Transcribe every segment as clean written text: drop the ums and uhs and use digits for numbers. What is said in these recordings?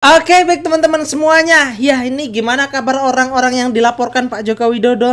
Oke, baik teman-teman semuanya. Ya, ini gimana kabar orang-orang yang dilaporkan Pak Joko Widodo?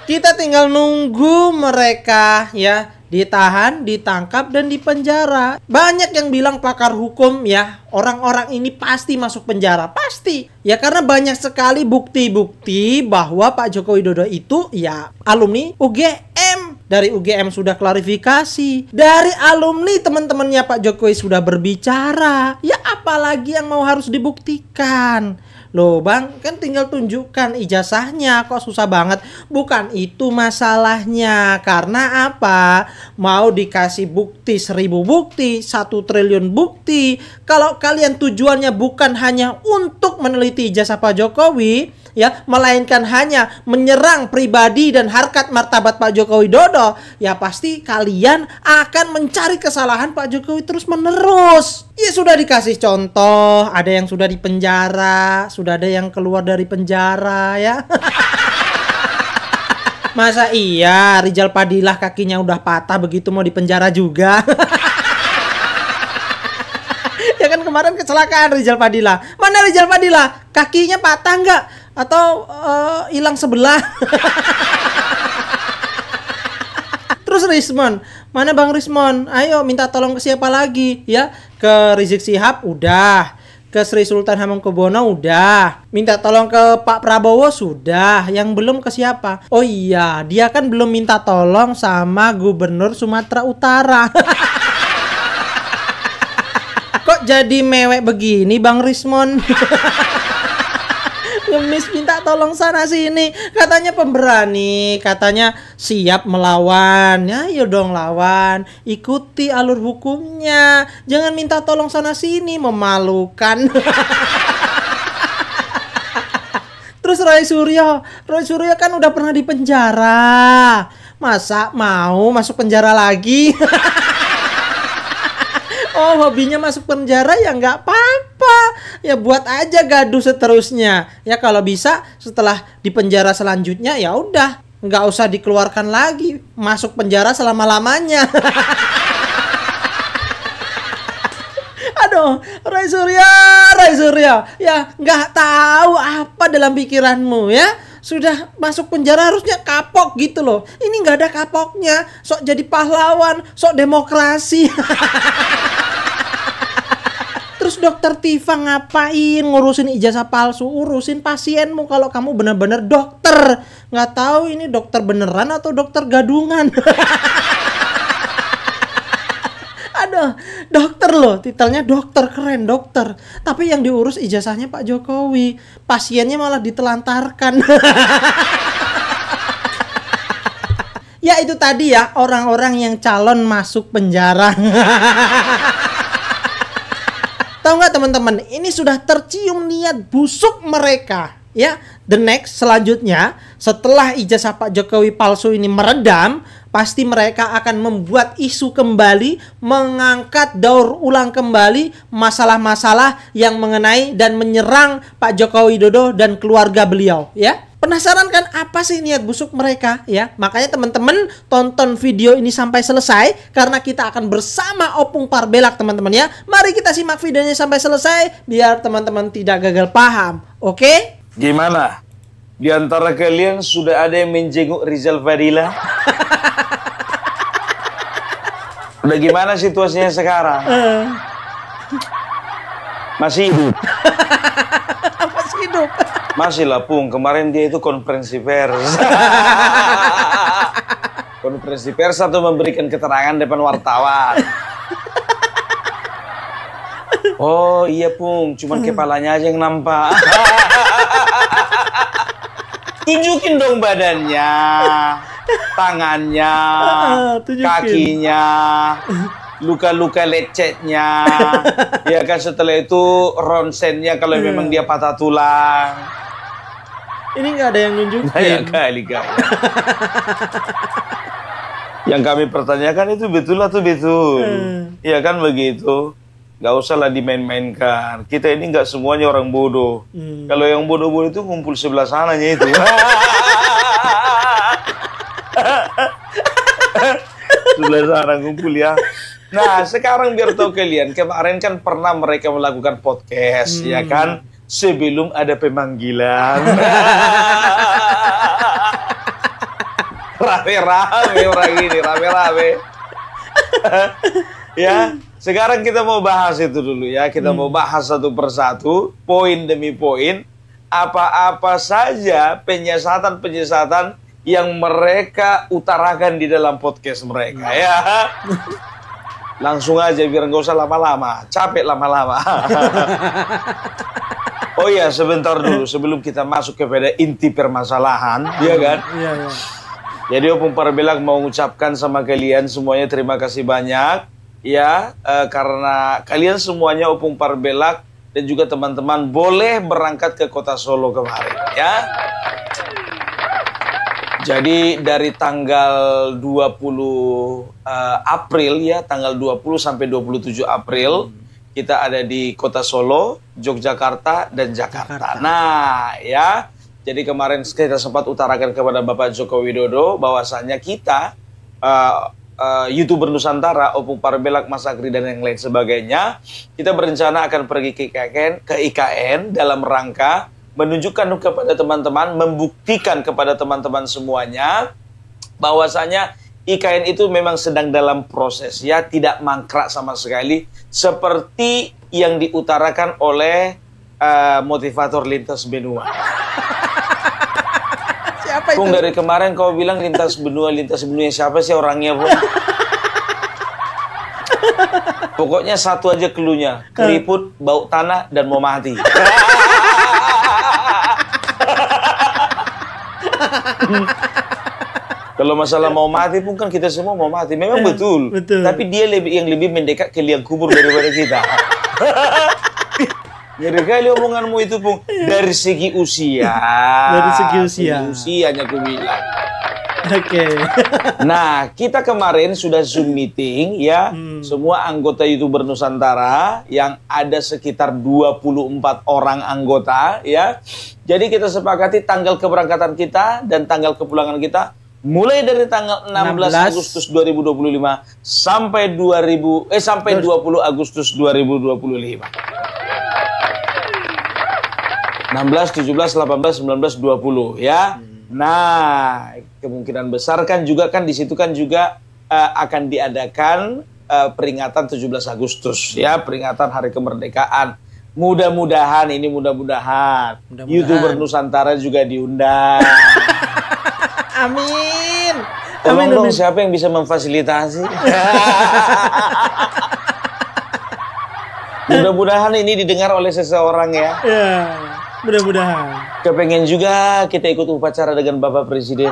Kita tinggal nunggu mereka ya ditahan, ditangkap, dan dipenjara. Banyak yang bilang pakar hukum ya, orang-orang ini pasti masuk penjara. Pasti. Ya karena banyak sekali bukti-bukti bahwa Pak Joko Widodo itu ya alumni UGM. Dari UGM sudah klarifikasi. Dari alumni teman-temannya Pak Jokowi sudah berbicara. Ya apalagi yang mau harus dibuktikan. Loh bang, kan tinggal tunjukkan ijazahnya, kok susah banget. Bukan itu masalahnya. Karena apa? Mau dikasih bukti 1000 bukti, 1 triliun bukti. Kalau kalian tujuannya bukan hanya untuk meneliti ijazah Pak Jokowi, ya, melainkan hanya menyerang pribadi dan harkat martabat Pak Joko Widodo, ya pasti kalian akan mencari kesalahan Pak Jokowi terus menerus. Ya sudah dikasih contoh, ada yang sudah dipenjara, sudah ada yang keluar dari penjara ya. Masa iya Rizal Padilla kakinya udah patah begitu mau dipenjara juga? Ya kan kemarin kecelakaan Rizal Padilla. Mana Rizal Padilla? Kakinya patah nggak? Atau hilang sebelah? Terus Rismon, mana Bang Rismon? Ayo minta tolong ke siapa lagi ya? Ke Rizik Syihab udah, ke Sri Sultan Hamengkubuwono udah, minta tolong ke Pak Prabowo sudah, yang belum ke siapa? Oh iya, dia kan belum minta tolong sama Gubernur Sumatera Utara. Kok jadi mewek begini Bang Rismon? Ngemis minta tolong sana sini, katanya pemberani, katanya siap melawan. Ya ayo dong lawan, ikuti alur hukumnya, jangan minta tolong sana sini, memalukan. Terus Roy Suryo kan udah pernah di penjara, masa mau masuk penjara lagi? Oh hobinya masuk penjara ya nggak apa-apa. Ya buat aja gaduh seterusnya. Ya kalau bisa setelah di penjara selanjutnya ya udah nggak usah dikeluarkan lagi. Masuk penjara selama-lamanya. Aduh, Roy Suryo. Ya nggak tahu apa dalam pikiranmu ya. Sudah masuk penjara harusnya kapok gitu loh. Ini nggak ada kapoknya. Sok jadi pahlawan, sok demokrasi. Terus dokter Tifa ngapain ngurusin ijazah palsu? Urusin pasienmu kalau kamu bener-bener dokter. Nggak tahu ini dokter beneran atau dokter gadungan. Aduh, dokter loh, titelnya dokter, keren dokter. Tapi yang diurus ijazahnya Pak Jokowi. Pasiennya malah ditelantarkan. Ya itu tadi ya, orang-orang yang calon masuk penjara. Tahu nggak teman-teman, ini sudah tercium niat busuk mereka. Ya, the next selanjutnya setelah ijazah Pak Jokowi palsu ini meredam, pasti mereka akan membuat isu kembali, mengangkat daur ulang kembali masalah-masalah yang mengenai dan menyerang Pak Joko Widodo dan keluarga beliau. Ya, penasaran kan apa sih niat busuk mereka? Ya, makanya teman-teman tonton video ini sampai selesai karena kita akan bersama Opung Parbelak teman-teman ya. Mari kita simak videonya sampai selesai biar teman-teman tidak gagal paham. Oke? Gimana? Di antara kalian sudah ada yang menjenguk Rizal Padilla? Udah gimana situasinya sekarang? Masih hidup? Masih hidup? Masih lah Pung, kemarin dia itu konferensi pers. Konferensi pers atau memberikan keterangan depan wartawan. Oh iya Pung, cuman kepalanya aja yang nampak. Tunjukin dong badannya, tangannya, kakinya, luka-luka lecetnya. Ya kan setelah itu ronsennya kalau memang dia patah tulang. Ini nggak ada yang nunjukin. Banyak kali kak. Yang kami pertanyakan itu betul atau betul? Iya kan begitu. Gak usah lah dimain-mainkan. Kita ini nggak semuanya orang bodoh. Kalau yang bodoh-bodoh itu ngumpul sebelah sananya itu. Sebelah sana ngumpul ya. Nah, sekarang biar tahu kalian, kemarin kan pernah mereka melakukan podcast, ya kan? Sebelum ada pemanggilan. Rame-rame orang ini, rame-rame. Ya, sekarang kita mau bahas itu dulu ya. Kita mau bahas satu persatu, poin demi poin. Apa-apa saja penyiasatan-penyiasatan yang mereka utarakan di dalam podcast mereka ya. Langsung aja biar nggak usah lama-lama, capek lama-lama. Oh ya, sebentar dulu sebelum kita masuk kepada inti permasalahan, ya kan? Iya, iya. Jadi Opung Parabelak mau mengucapkan sama kalian semuanya terima kasih banyak ya, karena kalian semuanya Opung Parabelak dan juga teman-teman boleh berangkat ke kota Solo kemarin ya. Jadi dari tanggal 20 April ya, tanggal 20 sampai 27 April kita ada di kota Solo, Yogyakarta, dan Jakarta. Nah ya, jadi kemarin kita sempat utarakan kepada Bapak Joko Widodo bahwasannya kita YouTuber Nusantara, Opung Parabelak, Mas Agri, dan yang lain sebagainya, kita berencana akan pergi ke IKN dalam rangka menunjukkan kepada teman-teman, membuktikan kepada teman-teman semuanya bahwasanya IKN itu memang sedang dalam proses ya, tidak mangkrak sama sekali seperti yang diutarakan oleh motivator lintas benua. Siapa itu? Bung, dari kemarin kau bilang lintas benua siapa sih orangnya, Bung? Pokoknya satu aja cluenya, keriput, bau tanah, dan mau mati. Kalau masalah mau mati pun kan kita semua mau mati. Memang betul. Tapi dia yang lebih mendekat ke liang kubur daripada kita. Jadi kali omonganmu itu Pung, dari segi usia. Dari segi usia. Usianya aku bilang. Oke. Nah, kita kemarin sudah Zoom meeting ya, semua anggota YouTuber Nusantara yang ada sekitar 24 orang anggota ya. Jadi kita sepakati tanggal keberangkatan kita dan tanggal kepulangan kita mulai dari tanggal 16 Agustus 2025 sampai 20 Agustus 2025. 16, 17, 18, 19, 20 ya. Nah, kemungkinan besar kan juga kan di situ kan juga akan diadakan peringatan 17 Agustus ya, peringatan Hari Kemerdekaan. Mudah-mudahan YouTuber Nusantara juga diundang. Amin. Tolong dong, siapa yang bisa memfasilitasi? Mudah-mudahan ini didengar oleh seseorang ya. Ya, mudah-mudahan. Kepengen juga kita ikut upacara dengan Bapak Presiden.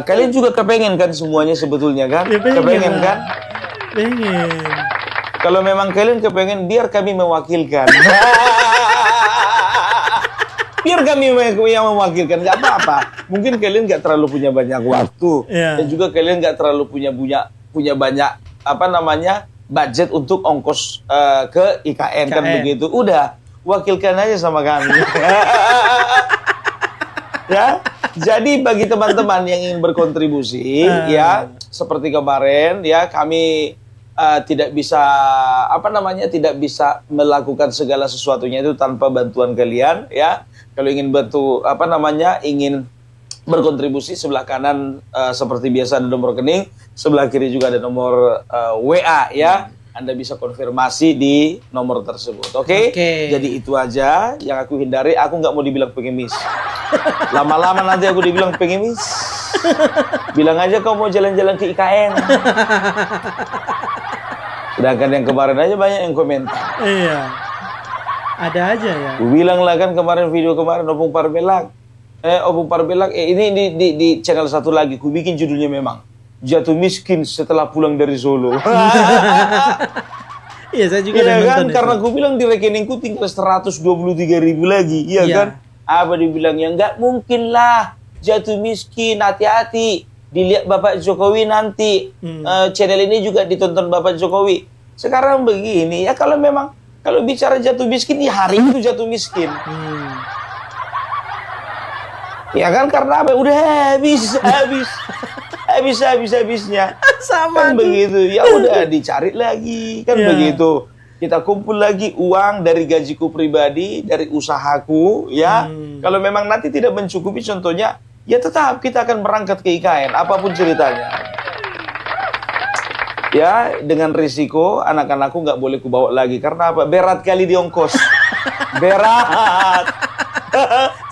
Kalian juga kepengen kan semuanya sebetulnya kan? Ya, kepengen kan? Pengen. Kalau memang kalian kepengen, biar kami mewakilkan. Biar kami yang mewakilkan, nggak apa-apa. Mungkin kalian nggak terlalu punya banyak waktu, dan juga kalian nggak terlalu punya banyak budget untuk ongkos ke IKN kan begitu. Udah, wakilkan aja sama kami. Ya, jadi bagi teman-teman yang ingin berkontribusi, ya seperti kemarin, ya kami tidak bisa tidak bisa melakukan segala sesuatunya itu tanpa bantuan kalian, ya. Kalau ingin bantu ingin berkontribusi, sebelah kanan seperti biasa ada nomor rekening, sebelah kiri juga ada nomor WA ya. Anda bisa konfirmasi di nomor tersebut. Oke? Jadi itu aja yang aku hindari. Aku nggak mau dibilang pengemis. Lama-lama nanti aku dibilang pengemis. Bilang aja kau mau jalan-jalan ke IKN. Sedangkan yang kemarin aja banyak yang komentar. Iya. Ada aja ya. Aku bilang lah kan kemarin video kemarin Opung Parabelak. Opung Parabelak ini di channel satu lagi. Ku bikin judulnya memang jatuh miskin setelah pulang dari Solo. Iya, saya juga ya kan, karena aku bilang di rekeningku tinggal 123.000 lagi, iya kan? Apa dibilangnya, nggak mungkin lah jatuh miskin, hati-hati. Dilihat Bapak Jokowi nanti, channel ini juga ditonton Bapak Jokowi. Sekarang begini, ya kalau bicara jatuh miskin, ya hari itu jatuh miskin. Ya kan, karena apa? Udah habis habisnya. Sama Kan tuh. begitu. Ya udah dicari lagi kan Iya. begitu. Kita kumpul lagi uang dari gajiku pribadi, dari usahaku, ya. Kalau memang nanti tidak mencukupi, contohnya, ya tetap kita akan berangkat ke IKN, apapun ceritanya. Ya, dengan risiko anak-anakku nggak boleh kubawa lagi. Karena apa? Berat kali di ongkos. Berat.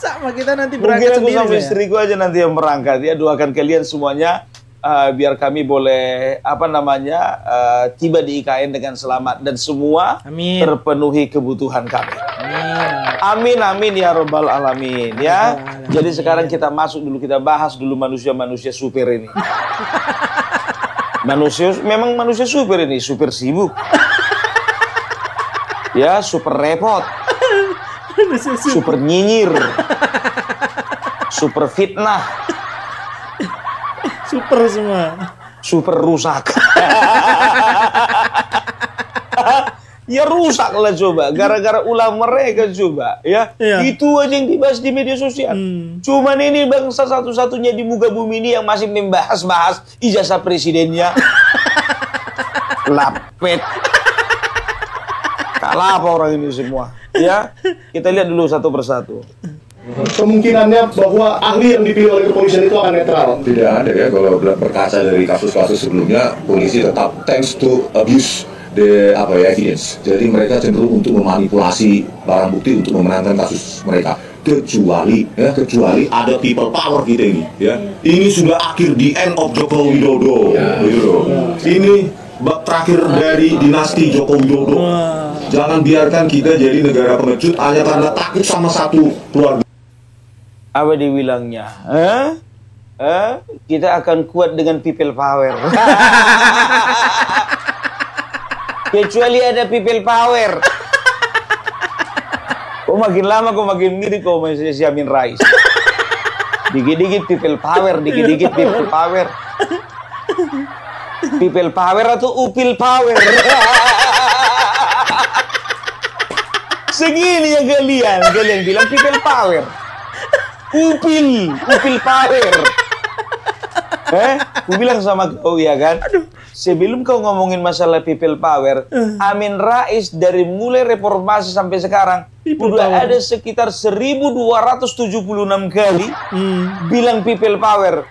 Sama kita nanti Mungkin berangkat aku sendiri. sama saya. istriku aja nanti yang berangkat. Ya, doakan kalian semuanya. Biar kami boleh tiba di IKN dengan selamat dan semua Amin. terpenuhi kebutuhan kami. Amin. Amin ya robbal alamin ya. Alamin. Jadi sekarang kita masuk dulu, kita bahas dulu manusia supir ini. Memang manusia supir ini super sibuk. Ya, super repot, super nyinyir, super fitnah. Super semua. Super rusak. Ya rusak lah coba. Gara-gara ulah mereka coba. Ya, Iya. itu aja yang dibahas di media sosial. Cuman ini bangsa satu-satunya di muka bumi ini yang masih membahas-bahas ijazah presidennya. Lapet. Kalah apa orang ini semua? Ya, kita lihat dulu satu persatu. Kemungkinannya bahwa ahli yang dipilih oleh kepolisian itu akan netral. Tidak ada ya, kalau berkaca dari kasus-kasus sebelumnya, polisi tetap tends to abuse the evidence. Jadi mereka cenderung untuk memanipulasi barang bukti untuk memenangkan kasus mereka. Kecuali ada people power kita ini ya. Ini sudah akhir the end of Joko Widodo. Gitu loh. Ini bab terakhir dari dinasti Joko Widodo. Jangan biarkan kita jadi negara pengecut hanya karena takut sama satu keluarga. Apa dibilangnya? Kita akan kuat dengan people power. Kecuali ada people power. Kok makin lama kok makin mirip kok masih si Amin Rais. Dikit-dikit people power, dikit-dikit people power. People power atau upil power? Segini yang kalian bilang people power. Upil power. Aku bilang sama kau ya kan, sebelum kau ngomongin masalah people power, Amin Rais dari mulai reformasi sampai sekarang udah ada sekitar 1276 kali bilang people power.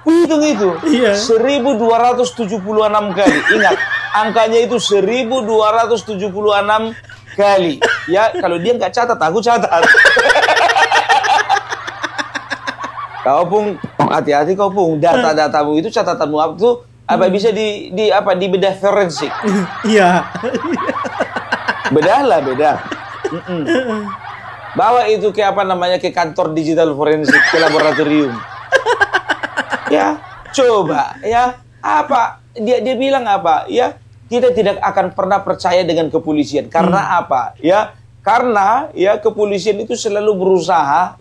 Hitung itu, Iya. 1276 kali. Ingat, angkanya itu 1276 kali. Ya, kalau dia nggak catat, aku catat. Kau pun hati-hati, kau pun data-datamu itu, catatanmu apa tuh bisa di bedah forensik. Iya. Bedah. Bawa itu ke ke kantor digital forensik, ke laboratorium. Ya, coba ya, dia bilang apa? Ya, kita tidak akan pernah percaya dengan kepolisian. Karena apa? Ya, karena ya kepolisian itu selalu berusaha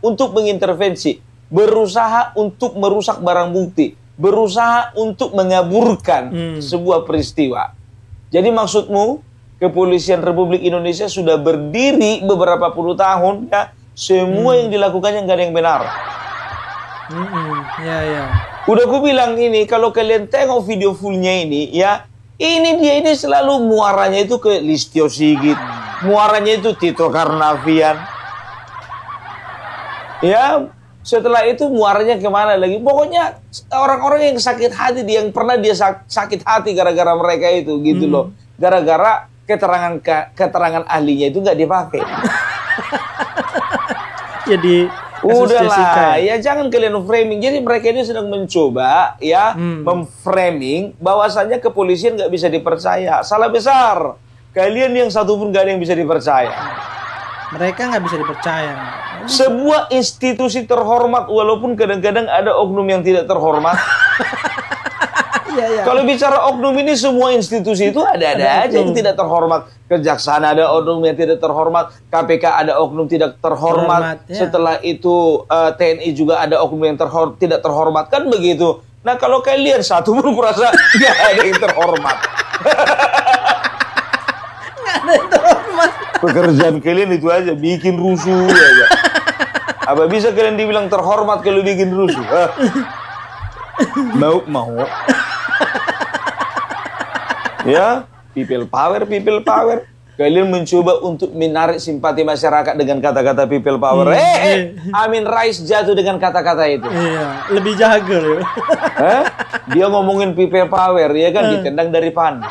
untuk mengintervensi, berusaha untuk merusak barang bukti, berusaha untuk mengaburkan sebuah peristiwa. Jadi maksudmu kepolisian Republik Indonesia sudah berdiri beberapa puluh tahun ya, semua yang dilakukannya nggak ada yang benar. Ya. Udah aku bilang ini, kalau kalian tengok video fullnya ini ya, dia selalu muaranya itu ke Listio Sigit, muaranya itu Tito Karnavian. Ya, setelah itu muaranya kemana lagi? Pokoknya orang-orang yang sakit hati, yang pernah dia sakit hati gara-gara mereka itu gitu loh. Gara-gara keterangan ahlinya itu nggak dipakai. Jadi udahlah, ya jangan kalian framing. Jadi mereka ini sedang mencoba ya memframing bahwasannya kepolisian nggak bisa dipercaya. Salah besar. Kalian yang satu pun nggak ada yang bisa dipercaya. Mereka nggak bisa dipercaya. Sebuah institusi terhormat, walaupun kadang-kadang ada oknum yang tidak terhormat. Iya. Kalau bicara oknum ini, semua institusi itu ada aja yang tidak terhormat. Kejaksaan ada oknum yang tidak terhormat, KPK ada oknum tidak terhormat. Ya. Setelah itu TNI juga ada oknum yang tidak terhormat, kan begitu. Nah, kalau kalian satu pun merasa nggak ada yang terhormat. Pekerjaan kalian itu aja, bikin rusuh aja. Apa bisa kalian dibilang terhormat kalau bikin rusuh? Hah? Mau. Ya, people power. Kalian mencoba untuk menarik simpati masyarakat dengan kata-kata people power. Amin Rais jatuh dengan kata-kata itu. Iya, lebih jago ya. Dia ngomongin people power, ya kan, ditendang dari PAN.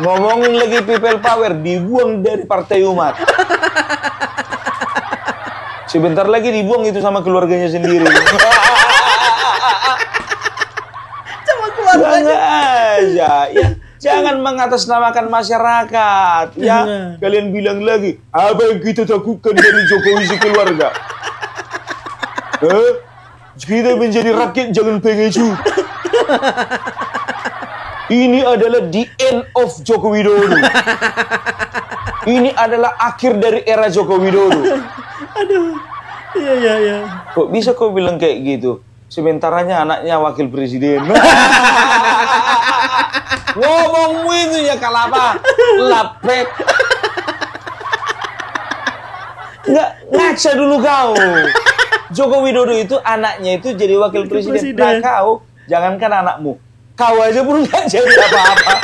Ngomongin lagi people power, dibuang dari Partai Umat. Sebentar lagi dibuang itu sama keluarganya sendiri. Sama keluarganya. Aja, ya. Jangan mengatasnamakan masyarakat, ya. Kalian bilang lagi, apa yang kita takutkan dari Jokowi sekeluarga? Kita menjadi rakyat jangan pengecut. Ini adalah the end of Joko Widodo. Ini adalah akhir dari era Joko Widodo. Aduh. Iya. Kok bisa kau bilang kayak gitu? Sementaranya anaknya wakil presiden. Ngomongmu itu ya kalapa lapet. Nggak ngaca dulu kau. Joko Widodo itu anaknya itu jadi wakil presiden. Nah kau, jangankan anakmu, kau aja pun nggak jadi apa-apa.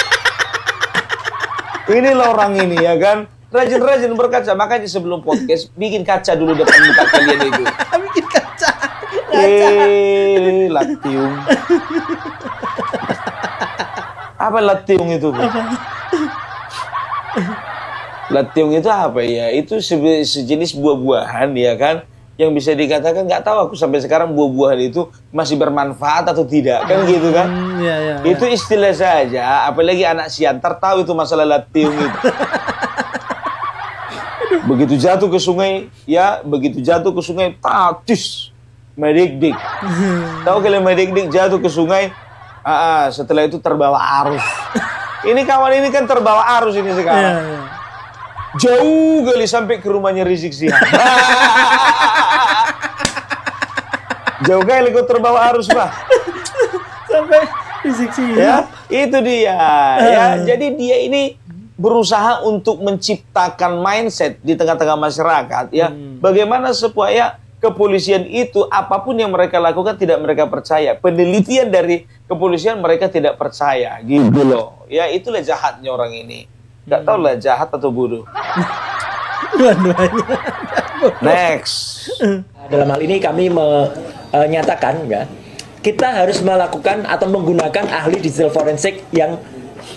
Inilah orang ini ya kan, rajin-rajin berkaca. Makanya sebelum podcast bikin kaca dulu depan muka kalian itu. Bikin kaca. Latiung. Apa latiung itu? Latiung itu apa ya? Itu sejenis buah-buahan ya kan, yang bisa dikatakan nggak tahu aku sampai sekarang buah-buahan itu masih bermanfaat atau tidak kan gitu kan? Iya. Itu istilah saja. Apalagi anak siantar tahu itu masalah latiung itu. Begitu jatuh ke sungai, tatis medikdik. Tahu kalian medikdik jatuh ke sungai? Setelah itu terbawa arus. Ini kawan ini kan terbawa arus ini sekarang. Iya. Jauh kali sampai ke rumahnya Rizik Sihab. Jauh kali kau terbawa arus, Pak. Sampai Rizik Sihab. Ya, itu dia. Ya, jadi dia ini berusaha untuk menciptakan mindset di tengah-tengah masyarakat. Ya, bagaimana supaya kepolisian itu apapun yang mereka lakukan tidak mereka percaya. Penelitian dari kepolisian mereka tidak percaya, gitu loh. Ya itulah jahatnya orang ini. Gak tau lah jahat atau bodoh. Dua-duanya. Next. Dalam hal ini kami menyatakan ya, kita harus melakukan atau menggunakan ahli digital forensik yang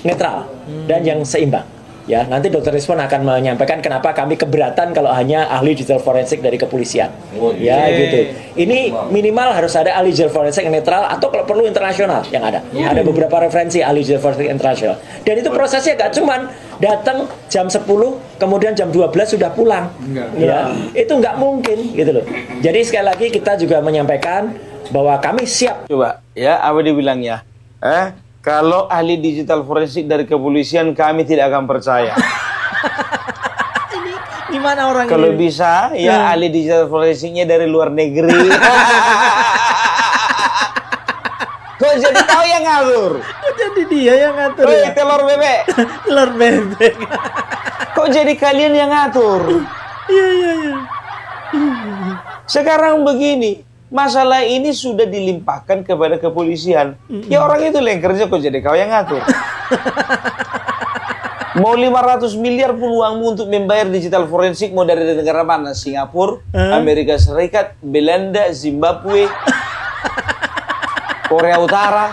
netral dan yang seimbang. Ya, nanti Dr. Rizwan akan menyampaikan kenapa kami keberatan kalau hanya ahli digital forensik dari kepolisian. Ya, gitu. Ini minimal harus ada ahli digital forensik yang netral atau kalau perlu internasional yang ada. Ada beberapa referensi ahli digital forensik internasional. Dan itu prosesnya gak cuman datang jam 10 kemudian jam 12 sudah pulang. Ya, itu nggak mungkin gitu loh. Jadi sekali lagi kita juga menyampaikan bahwa kami siap. Coba ya, apa dibilangnya? Kalau ahli digital forensik dari kepolisian kami tidak akan percaya. Ini gimana orang Kalau ini? bisa ya ahli digital forensiknya dari luar negeri. Kok jadi kau yang ngatur? Kok jadi dia yang ngatur? Woi, telur bebek. Telur bebek. Kok jadi kalian yang ngatur? Iya. Sekarang begini, masalah ini sudah dilimpahkan kepada kepolisian. Ya orang itu yang kerja, kok jadi kau yang ngatur. Mau 500 miliar pun uangmu untuk membayar digital forensik mau dari negara mana? Singapura, Amerika Serikat, Belanda, Zimbabwe, Korea Utara.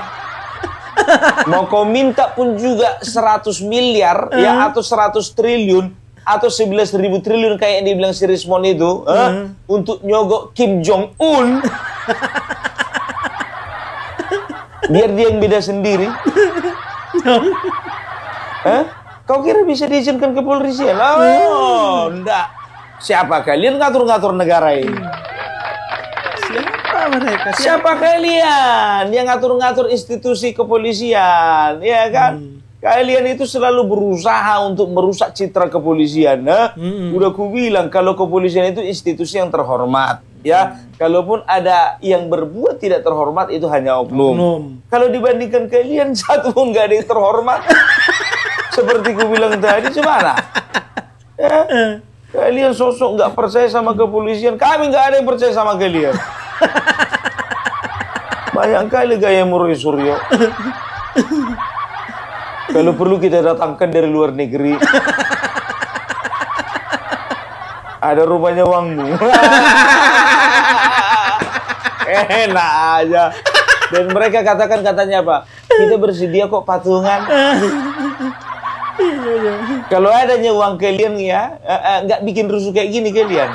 Mau kau minta pun juga 100 miliar ya atau 100 triliun atau 11.000 triliun kayak yang dibilang si Rismon itu untuk nyogok Kim Jong Un. Biar dia yang beda sendiri. Kau kira bisa diizinkan kepolisian? Oh, enggak. Siapa kalian ngatur-ngatur negara ini? Siapa mereka? Siapa kalian yang ngatur-ngatur institusi kepolisian? Ya kan? Kalian itu selalu berusaha untuk merusak citra kepolisian. Udah ku bilang kalau kepolisian itu institusi yang terhormat. Ya, kalaupun ada yang berbuat tidak terhormat itu hanya oknum. Kalau dibandingkan kalian satu pun nggak ada yang terhormat. Seperti ku bilang tadi, gimana? Ya? Kalian sosok nggak percaya sama kepolisian. Kami nggak ada yang percaya sama kalian. Banyak kali gaya Roy Suryo. Kalau perlu kita datangkan dari luar negeri. Ada rumahnya uangmu. Enak aja. Dan mereka katakan katanya apa? Kita bersedia kok patungan. Kalau adanya uang kalian ya, nggak bikin rusuh kayak gini kalian.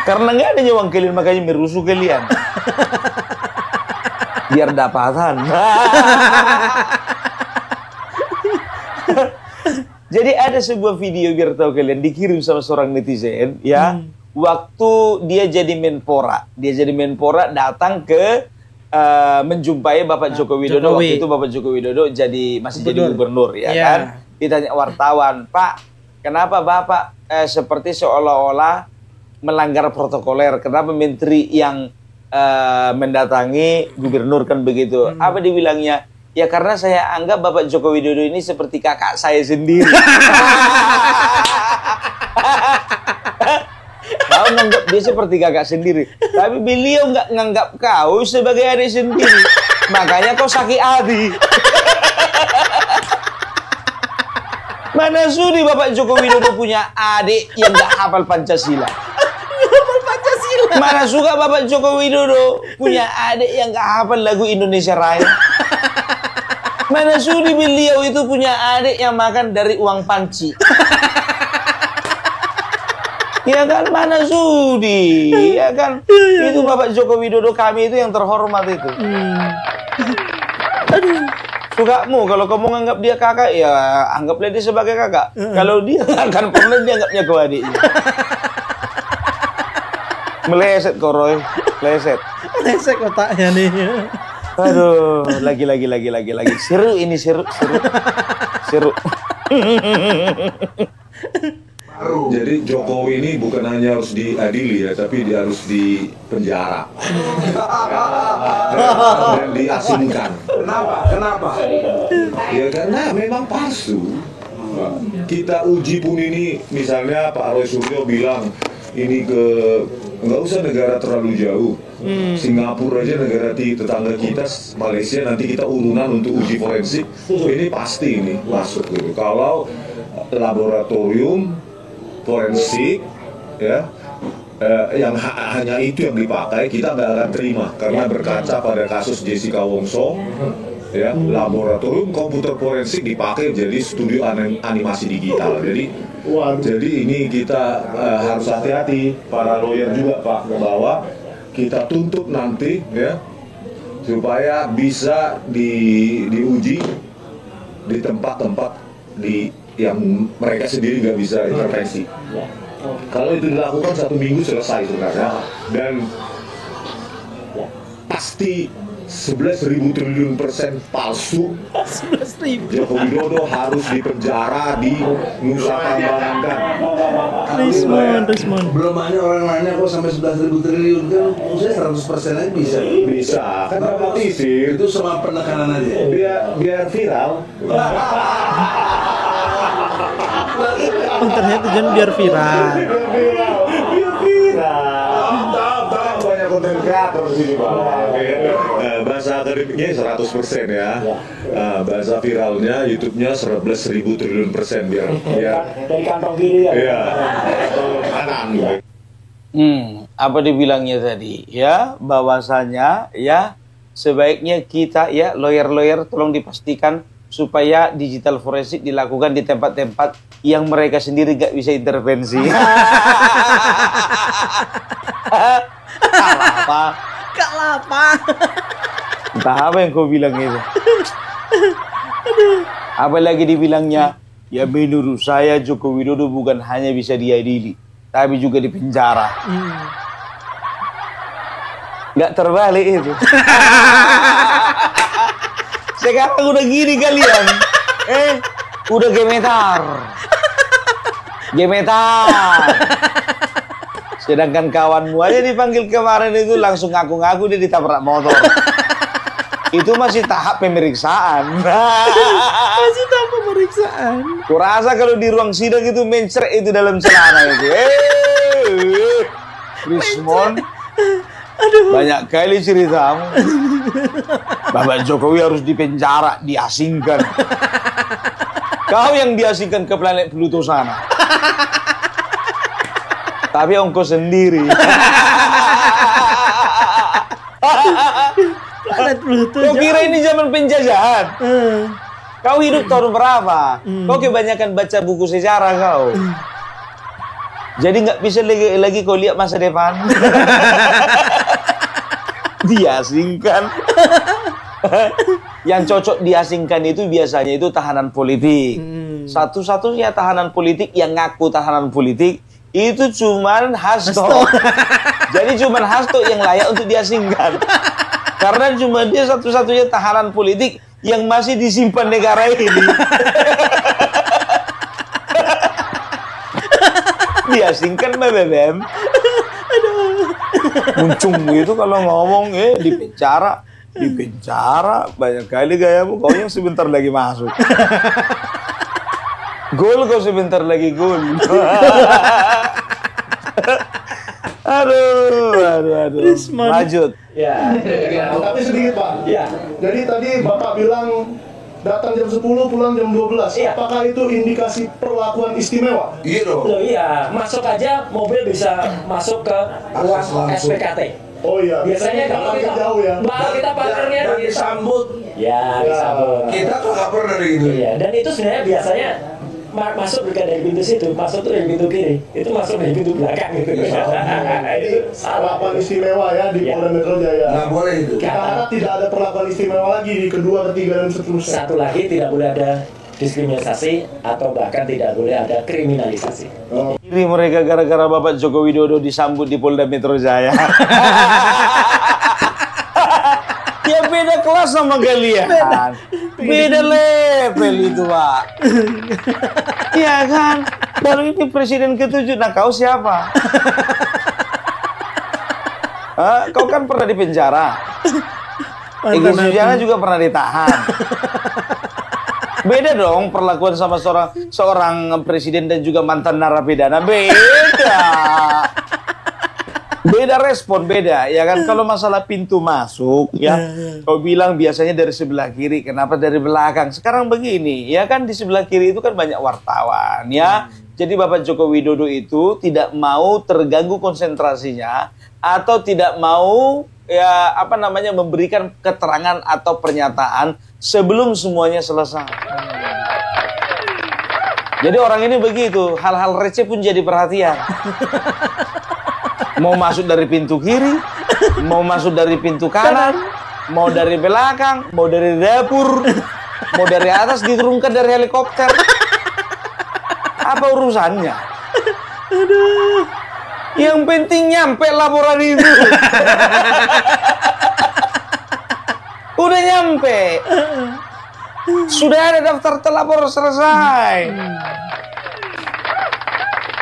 Karena nggak adanya uang kalian makanya merusuh kalian. Biar dapatan. Jadi ada sebuah video biar tahu kalian dikirim sama seorang netizen ya. Waktu dia jadi Menpora, datang ke menjumpai Bapak Joko Widodo. Waktu itu Bapak Joko Widodo masih jadi gubernur ya kan. Ditanya wartawan, Pak, kenapa Bapak seperti seolah-olah melanggar protokoler? Kenapa menteri yang mendatangi gubernur kan begitu? Apa dibilangnya? Ya karena saya anggap Bapak Joko Widodo ini seperti kakak saya sendiri. Kau nganggap dia seperti kakak sendiri, tapi beliau nggak nganggap kau sebagai adik sendiri. Makanya kau sakit hati. Mana sudi Bapak Joko Widodo punya adik yang nggak hafal Pancasila. Mana suka Bapak Joko Widodo punya adik yang nggak hafal lagu Indonesia Raya. Mana sudi beliau itu punya adik yang makan dari uang panci. Ya kan, mana sudi, ya kan. Itu Bapak Joko Widodo kami itu yang terhormat itu. Sukamu kalau kamu nganggap dia kakak, ya anggaplah dia sebagai kakak. Kalau dia akan pernah dianggapnya kau adiknya. Meleset kok Roy, meleset. Meleset otaknya nih. Aduh, lagi. Seru ini, seru. Jadi Jokowi ini bukan hanya harus diadili ya, tapi dia harus dipenjara dan diasingkan. Kenapa? Ya karena memang palsu. Kita uji pun ini, misalnya Pak Roy Suryo bilang ini nggak usah negara terlalu jauh. Singapura aja negara tetangga kita, Malaysia, nanti kita urunan untuk uji forensik. Ini pasti ini masuk gitu. Kalau laboratorium forensik ya yang hanya itu yang dipakai, kita nggak akan terima karena berkaca pada kasus Jessica Wongso ya, laboratorium komputer forensik dipakai jadi studio animasi digital. Jadi ini kita harus hati-hati, para lawyer juga Pak, bahwa kita tuntut nanti ya supaya bisa diuji di tempat-tempat yang mereka sendiri nggak bisa intervensi. Kalau itu dilakukan 1 minggu selesai sebenarnya, dan pasti 11.000 triliun % palsu. 11.000. Joko Widodo harus dipenjara di Nusa Kambangan. Rismon. Belum ada orang nanya kok sampai 11.000 triliun, kan maksudnya 100% aja bisa. Bisa, kan dramatisir. Itu sama penekanan aja. Biar viral. Ternyata tujuan biar viral. Banyak konten kreator di sini Pak. Bahasa akademiknya 100% ya. Bahasa viralnya YouTube-nya 11.000 triliun % biar dari kantong kiri ya. Iya. Kanan. Apa dibilangnya tadi ya, bahwasanya ya sebaiknya kita ya lawyer tolong dipastikan supaya digital forensik dilakukan di tempat-tempat yang mereka sendiri gak bisa intervensi. Kalah apa? Entah apa yang kau bilang itu. Apalagi dibilangnya, ya menurut saya Joko Widodo bukan hanya bisa diadili, tapi juga dipenjara. Gak terbalik itu. Sekarang udah gini kalian. Udah gemetar. Sedangkan kawanmu aja dipanggil kemarin itu langsung ngaku-ngaku dia ditabrak motor. Itu masih tahap pemeriksaan. Masih tahap pemeriksaan. Kurasa kalau di ruang sidang itu mencret itu dalam celana itu. Rismon, banyak kali ceritamu. Bapak Jokowi harus dipenjara, diasingkan. Kau yang diasingkan ke planet Pluto sana. Tapi ongkos sendiri. Planet Pluto. Kau kira ini zaman penjajahan? Kau hidup tahun berapa? Kau kebanyakan baca buku sejarah kau. Jadi nggak bisa lagi kau lihat masa depan. Diasingkan. Yang cocok diasingkan itu biasanya itu tahanan politik. Satu-satunya tahanan politik yang ngaku tahanan politik itu cuman Hasto. Jadi cuman Hasto yang layak untuk diasingkan. Karena cuma dia satu-satunya tahanan politik yang masih disimpan negara ini. Diasingkan BBM. Muncung gitu kalau ngomong di penjara banyak kali gayamu, kau yang sebentar lagi masuk. Gol kau sebentar lagi gol. Aduh. Lanjut. Ya. Tapi sedikit Pak. Ya. Jadi tadi Bapak bilang datang jam 10, pulang jam 12. Iya. Apakah itu indikasi perlakuan istimewa? Iya dong. Loh iya, masuk aja mobil bisa masuk ke ruang SPKT. Oh iya. Biasanya kalau kita jauh ya. kita parkirnya Dan disambut. ya disambut. Kita tuh nggak pernah gitu. Iya, dan itu sebenarnya biasanya masuk bukan dari pintu situ, masuk tuh dari pintu kiri. Itu masuk dari pintu belakang gitu. Itu salah. Perlakuan istimewa ya di Iya. Polda Metro Jaya. Nggak boleh itu. Kita harap tidak ada perlakuan istimewa lagi di kedua, ketiga, dan seterusnya. Satu lagi tidak boleh ada diskriminasi atau bahkan tidak boleh ada kriminalisasi. Ini mereka gara-gara Bapak Joko Widodo disambut di Polda Metro Jaya. Ya beda kelas sama kalian. Beda level itu, Pak. Iya kan? Baru ini presiden ke-7. Nah, kau siapa? Kau kan pernah di penjara. Egy Sujana juga pernah ditahan. Beda dong perlakuan sama seorang presiden dan juga mantan narapidana. Beda respon, beda. Ya kan, kalau masalah pintu masuk, ya, kau bilang biasanya dari sebelah kiri, kenapa dari belakang? Sekarang begini, ya kan, di sebelah kiri itu kan banyak wartawan, ya. Jadi Bapak Joko Widodo itu tidak mau terganggu konsentrasinya atau tidak mau memberikan keterangan atau pernyataan sebelum semuanya selesai. Jadi orang ini begitu, hal-hal receh pun jadi perhatian. Mau masuk dari pintu kiri, mau masuk dari pintu kanan, mau dari belakang, mau dari dapur, mau dari atas diturunkan dari helikopter. Apa urusannya? Aduh. Yang penting nyampe laporan itu. Udah nyampe. Sudah ada daftar terlapor selesai.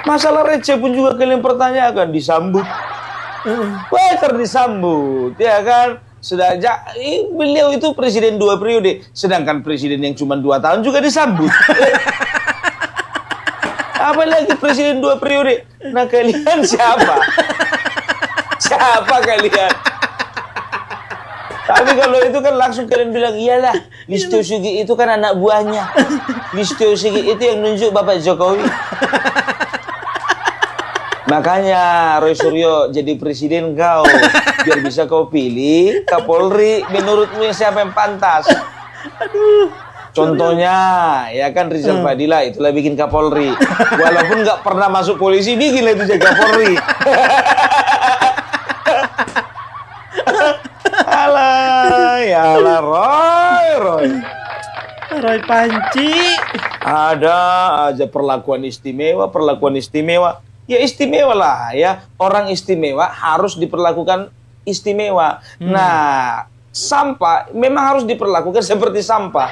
Masalah receh pun juga kalian pertanyakan, disambut. Wajar disambut, ya kan? Beliau itu presiden 2 periode, sedangkan presiden yang cuma 2 tahun juga disambut. Apalagi presiden 2 periode. Nah, kalian siapa? Siapa kalian? Tapi kalau itu kan langsung kalian bilang, iyalah, Listio Sigit itu kan anak buahnya. Listio Sigit itu yang nunjuk Bapak Jokowi. Makanya Roy Suryo jadi presiden kau, biar bisa kau pilih Kapolri menurutmu yang siapa yang pantas. Contohnya, ya kan Rizal Fadila itulah bikin Kapolri. Walaupun nggak pernah masuk polisi, bikinlah itu jadi Kapolri. Alah, Roy Panci. Ada aja perlakuan istimewa. Ya istimewa lah ya. Orang istimewa harus diperlakukan istimewa. Nah, sampah memang harus diperlakukan seperti sampah.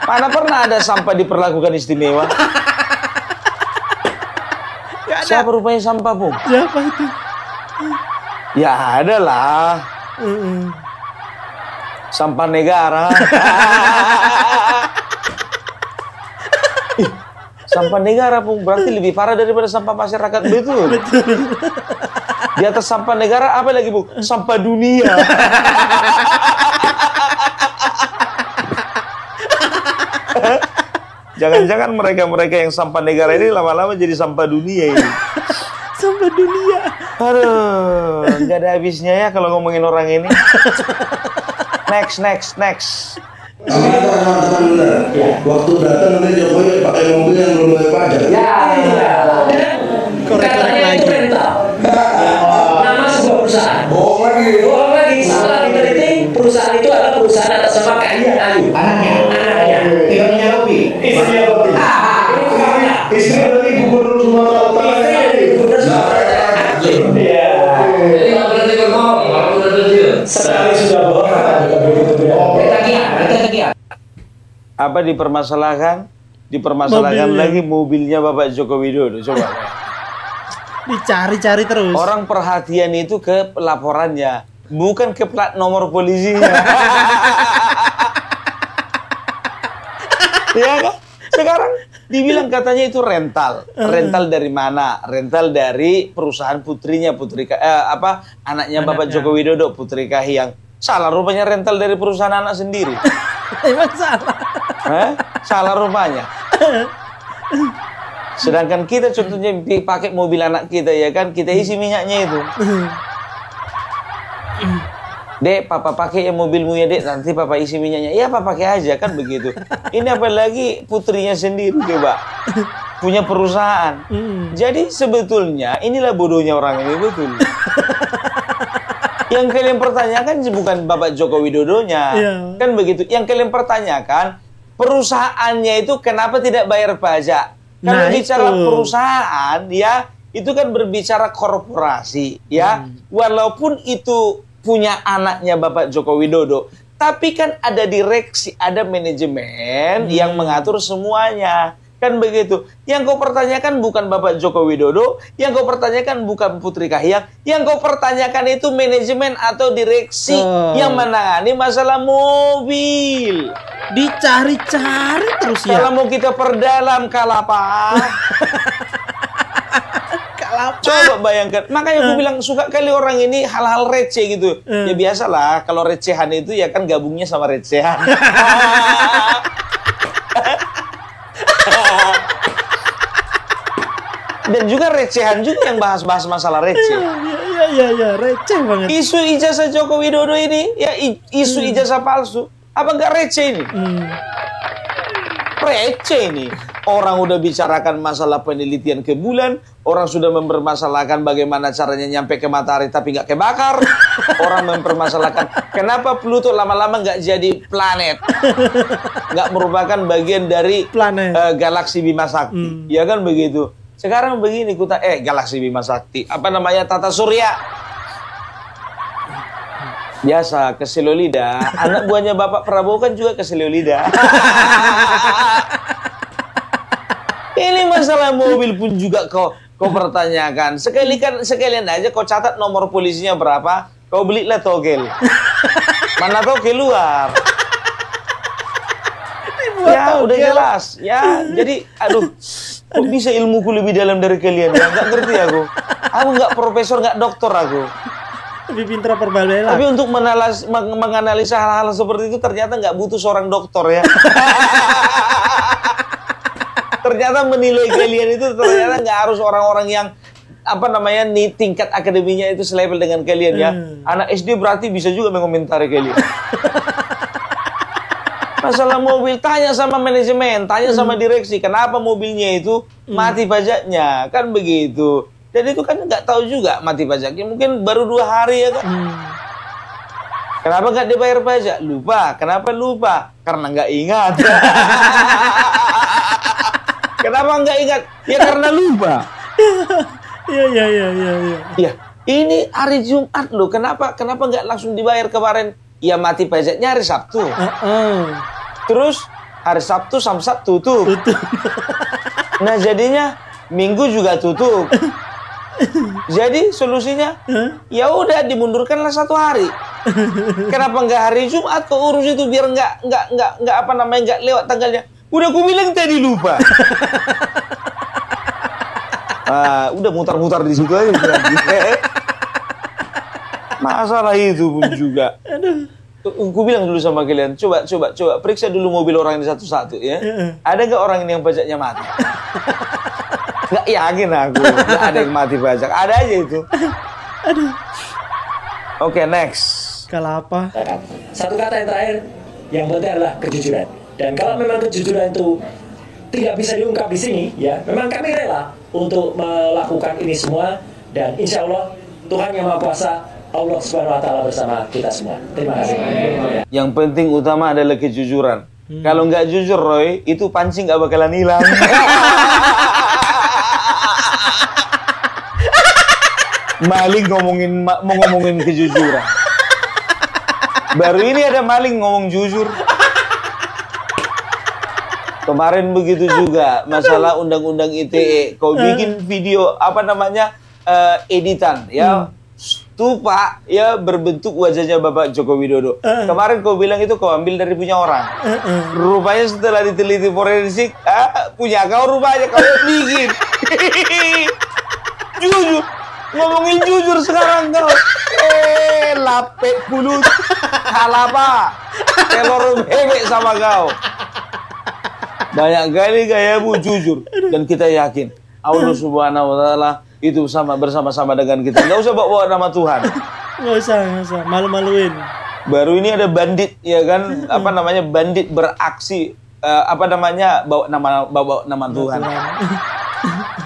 Mana pernah ada sampah diperlakukan istimewa? Siapa rupanya sampah, Bung? Siapa itu? Ya ada lah. Sampah negara. Ih, sampah negara pun berarti lebih parah daripada sampah masyarakat, betul. Di atas sampah negara apa lagi, Bu? Sampah dunia. Jangan-jangan mereka-mereka yang sampah negara ini lama-lama jadi sampah dunia ini. Sampah dunia. Aduh, nggak ada habisnya ya kalau ngomongin orang ini. Next. Waktu datang nanti Jokowi pakai mobil yang belum bayar pajak. Korek lagi. Nama sebuah perusahaan. Bohong lagi. Setelah diteliti, perusahaan itu adalah perusahaan atas nama Kahiyang Ayu. Anaknya. Istrinya Robi. Istri dari Gubernur Sumatera Utara. Iya. Jadi nggak berarti berbohong, kalau udah kecil. Sekali sudah bohong. Apa dipermasalahkan? Dipermasalahkan Mobilnya. lagi mobilnya Bapak Joko Widodo. Coba. Dicari-cari terus. Orang perhatian itu ke laporannya, bukan ke plat nomor polisinya. Ya kan? Sekarang dibilang katanya itu rental. Rental dari mana? Rental dari perusahaan putrinya, anaknya Bapak Joko Widodo, Putri Kahiyang. Salah rupanya rental dari perusahaan anak sendiri. Emang salah. Salah rupanya. Sedangkan kita contohnya pakai mobil anak kita, ya kan, kita isi minyaknya itu. Dek, papa pakai ya mobilmu ya, Dek, nanti papa isi minyaknya. Ya, papa pakai aja, kan begitu. Ini apalagi putrinya sendiri, coba. Punya perusahaan. Jadi sebetulnya inilah bodohnya orang ini, betul. Yang kalian pertanyakan bukan Bapak Joko Widodonya. Iya. Kan begitu. Yang kalian pertanyakan, perusahaannya itu kenapa tidak bayar pajak? Kalau Nah, bicara itu. perusahaan, ya, itu kan berbicara korporasi, ya. Walaupun itu punya anaknya Bapak Joko Widodo, tapi kan ada direksi, ada manajemen yang mengatur semuanya. Kan begitu. Yang kau pertanyakan bukan Bapak Joko Widodo, yang kau pertanyakan bukan Putri Kahiyang, yang kau pertanyakan itu manajemen atau direksi yang menangani masalah mobil. Dicari-cari terus ya. Kalau mau kita perdalam kalapa. Coba bayangkan. Makanya aku bilang suka kali orang ini hal-hal receh gitu. Ya biasalah, kalau recehan itu ya kan gabungnya sama recehan. Dan juga recehan juga yang bahas-bahas masalah receh. Iya, receh banget. Isu ijazah Joko Widodo ini, ya isu ijazah palsu. Apa enggak receh ini? Receh ini. Orang udah bicarakan masalah penelitian ke bulan, orang sudah mempermasalahkan bagaimana caranya nyampe ke matahari tapi nggak kebakar. Orang mempermasalahkan kenapa Pluto lama-lama nggak jadi planet, nggak merupakan bagian dari Planet. galaksi Bima Sakti, ya kan begitu. Sekarang begini galaksi Bima Sakti, apa namanya, Tata Surya. Biasa keselio lidah. Anak buahnya Bapak Prabowo kan juga keselio lidah. Ini masalah mobil pun juga kau pertanyakan. Sekalian aja kau catat nomor polisinya berapa, kau belilah togel. Mana tahu keluar. Ya udah jelas. Ya jadi aduh, kok bisa ilmuku lebih dalam dari kalian ya? Nggak ngerti aku. Aku nggak profesor, nggak doktor aku. Lebih pintar perbedaan. Tapi untuk menganalisa hal-hal seperti itu ternyata nggak butuh seorang dokter ya. Ternyata menilai kalian itu ternyata nggak harus orang-orang yang tingkat akademinya itu selevel dengan kalian ya. Anak SD berarti bisa juga mengomentari kalian. Masalah mobil, tanya sama manajemen, tanya sama direksi, kenapa mobilnya itu mati pajaknya, kan begitu. Dan itu kan nggak tahu juga mati pajaknya, mungkin baru 2 hari ya kan. Kenapa nggak dibayar pajak? Lupa. Kenapa lupa? Karena nggak ingat. Kenapa nggak ingat? Ya karena lupa. Iya. Ya, ini hari Jumat loh. Kenapa nggak langsung dibayar kemarin? Ya mati pajaknya hari Sabtu. Terus hari Sabtu Samsat tutup. Nah jadinya Minggu juga tutup. Jadi solusinya ya udah dimundurkanlah 1 hari. Kenapa nggak hari Jumat kau urus itu biar nggak apa namanya nggak lewat tanggalnya? Udah aku bilang tadi lupa. Udah mutar-mutar di situ aja. Masalah itu pun juga. Aku bilang dulu sama kalian, coba periksa dulu mobil orang ini satu-satu ya. Ada nggak orang ini yang pajaknya mati? Nggak yakin aku, nggak ada yang mati pajak. Ada aja itu. Oke, next. Kalau apa? Satu kata yang terakhir, yang penting adalah kejujuran. Dan kalau memang kejujuran itu tidak bisa diungkap di sini, ya, memang kami rela untuk melakukan ini semua. Dan insya Allah Tuhan yang Maha Kuasa, Allah Subhanahu Wa Taala bersama kita semua. Terima kasih. Yang penting utama adalah kejujuran. Kalau nggak jujur, Roy, itu pancing nggak bakalan hilang. Maling mau ngomongin kejujuran. Baru ini ada maling ngomong jujur. Kemarin begitu juga masalah undang-undang ITE. Kau bikin video apa namanya editan ya, stupa ya berbentuk wajahnya Bapak Joko Widodo. Kemarin kau bilang itu kau ambil dari punya orang. Rupanya setelah diteliti forensik, punya kau rupanya kau yang bikin. Jujur. Ngomongin jujur sekarang kau. Lapek pulut. Halapa. Telur bebek sama kau. Banyak kali gayamu jujur. Dan kita yakin Allah Subhanahu Wa Taala itu bersama-sama dengan kita. Nggak usah bawa nama Tuhan. Nggak usah. Malu-maluin. Baru ini ada bandit, ya kan? Apa namanya? Bandit beraksi. Apa namanya? Bawa nama Tuhan.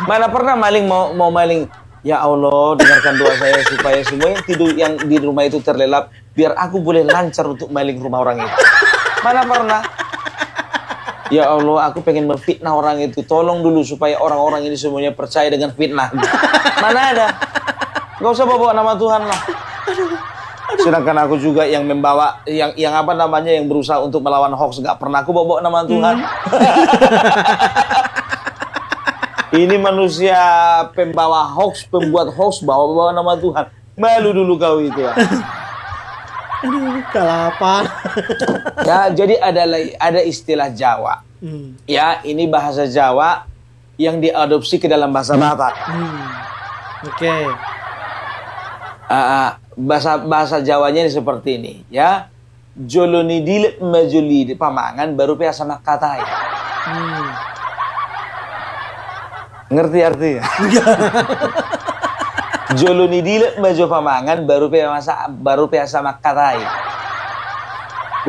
Mana pernah maling mau maling? Ya Allah, dengarkan doa saya supaya semua yang tidur yang di rumah itu terlelap, biar aku boleh lancar untuk maling rumah orang itu. Mana pernah? Ya Allah, aku pengen memfitnah orang itu. Tolong dulu supaya orang-orang ini semuanya percaya dengan fitnah. Mana ada? Gak usah bawa nama Tuhan lah. Sedangkan aku juga yang membawa, yang apa namanya, yang berusaha untuk melawan hoax. Gak pernah aku bawa nama Tuhan. Ini manusia pembawa hoax, pembuat hoax, bawa nama Tuhan. Malu dulu kau itu ya. Kalau apa? Ya, jadi ada istilah Jawa. Ya, ini bahasa Jawa yang diadopsi ke dalam bahasa Batak. Oke. Bahasa Jawanya ini seperti ini, ya. Joloni dilet majuli pamangan baru pea sama katai. Ngerti artinya? Joloni dilet majo pamangan baru pea sama katai.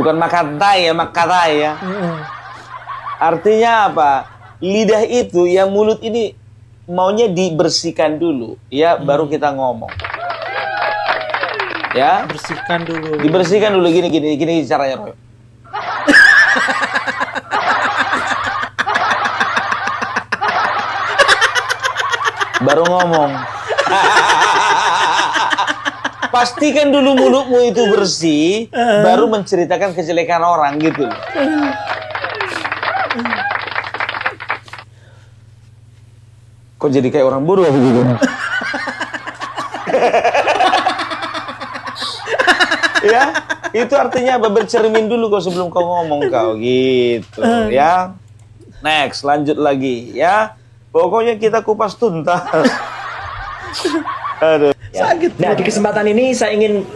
Bukan makatai ya, makatai ya. Artinya apa? Lidah itu, ya, mulut ini maunya dibersihkan dulu, ya, baru kita ngomong. Ya, Bersihkan dulu. dibersihkan dulu gini caranya, Roy. Baru ngomong. Pastikan dulu mulutmu itu bersih, baru menceritakan kejelekan orang gitu. Kok jadi kayak orang bodoh begitu? Ya, itu artinya apa? Bercermin dulu kau sebelum kau ngomong kau gitu, ya. Next, lanjut lagi, ya. Pokoknya kita kupas tuntas. Aduh. Ya. Nah, di kesempatan ini saya ingin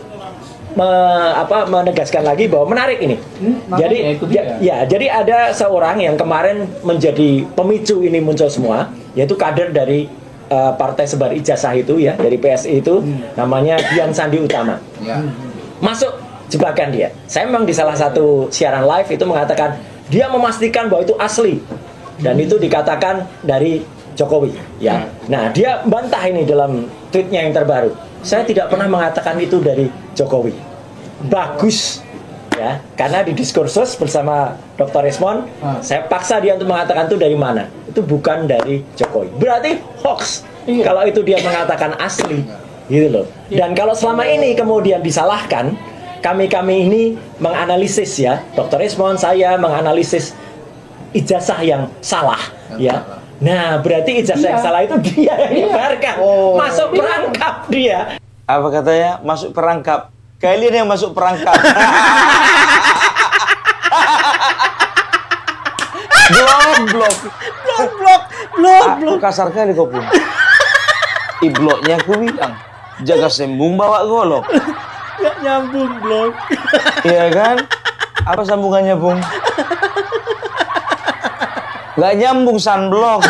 menegaskan lagi bahwa menarik ini. Jadi ada seorang yang kemarin menjadi pemicu ini muncul semua, yaitu kader dari Partai Sebar Ijazah itu, ya, dari PSI itu, namanya Dian Sandi Utama. Masuk jebakan dia. Saya memang di salah satu siaran live itu mengatakan dia memastikan bahwa itu asli. Dan itu dikatakan dari Jokowi, ya. Nah, dia bantah ini dalam tweetnya yang terbaru. Saya tidak pernah mengatakan itu dari Jokowi. Bagus, ya, karena di diskursus bersama Dr. Resmond, saya paksa dia untuk mengatakan itu dari mana. Itu bukan dari Jokowi. Berarti hoax. Kalau itu dia mengatakan asli, gitu loh. Dan kalau selama ini kemudian disalahkan, kami ini menganalisis, ya, Dr. Resmond, saya menganalisis ijazah yang salah, ya. Nah, berarti ijazah yang salah itu dia yang menyebarkan. Masuk perangkap dia. Apa katanya? Masuk perangkap. Kalian yang masuk perangkap. Blok. Aku kasar kali kau pun. Bloknya aku bilang, jaga sembung bawa golok. Gak nyambung, blok. Iya kan? Apa sambungannya, Bung? Gak nyambung sunblock.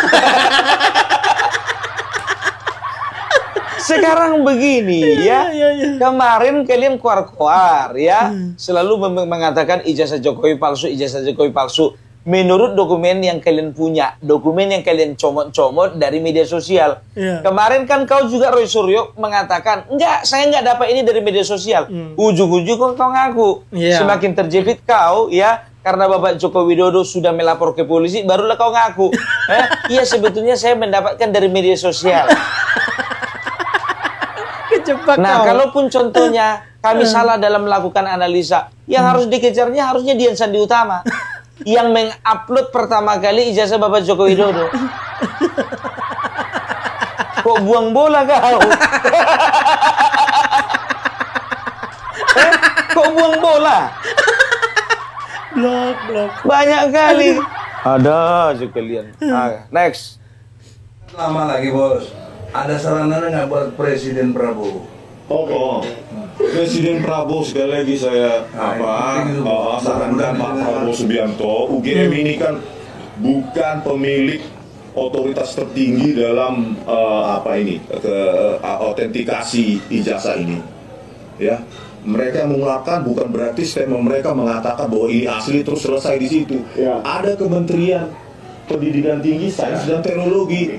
Sekarang begini ya. Kemarin kalian keluar-keluar ya, selalu mengatakan ijazah Jokowi palsu, ijazah Jokowi palsu. Menurut dokumen yang kalian punya, dokumen yang kalian comot-comot dari media sosial. Kemarin kan kau juga Roy Suryo mengatakan, enggak, saya enggak dapat ini dari media sosial. Ujung-ujung kau ngaku. Semakin terjepit kau ya, karena Bapak Joko Widodo sudah melapor ke polisi, barulah kau ngaku. Iya, sebetulnya saya mendapatkan dari media sosial. Nah, kalaupun contohnya kami salah dalam melakukan analisa, yang harus dikejarnya harusnya Dian Sandi Utama. Yang mengupload pertama kali ijazah Bapak Joko Widodo. Kok buang bola kau? Kok buang bola? Blok. Banyak kali. Ada aja kalian. Next. Lama lagi, Bos. Ada saranan nggak buat Presiden Prabowo? Presiden Prabowo sekali lagi saya sarankan Pak Prabowo Subianto. UGM ini kan bukan pemilik otoritas tertinggi dalam autentikasi ijazah ini. Ya, mereka mengeluarkan bukan berarti statement mereka mengatakan bahwa ini asli terus selesai di situ. Ada Kementerian Pendidikan Tinggi, Sains dan Teknologi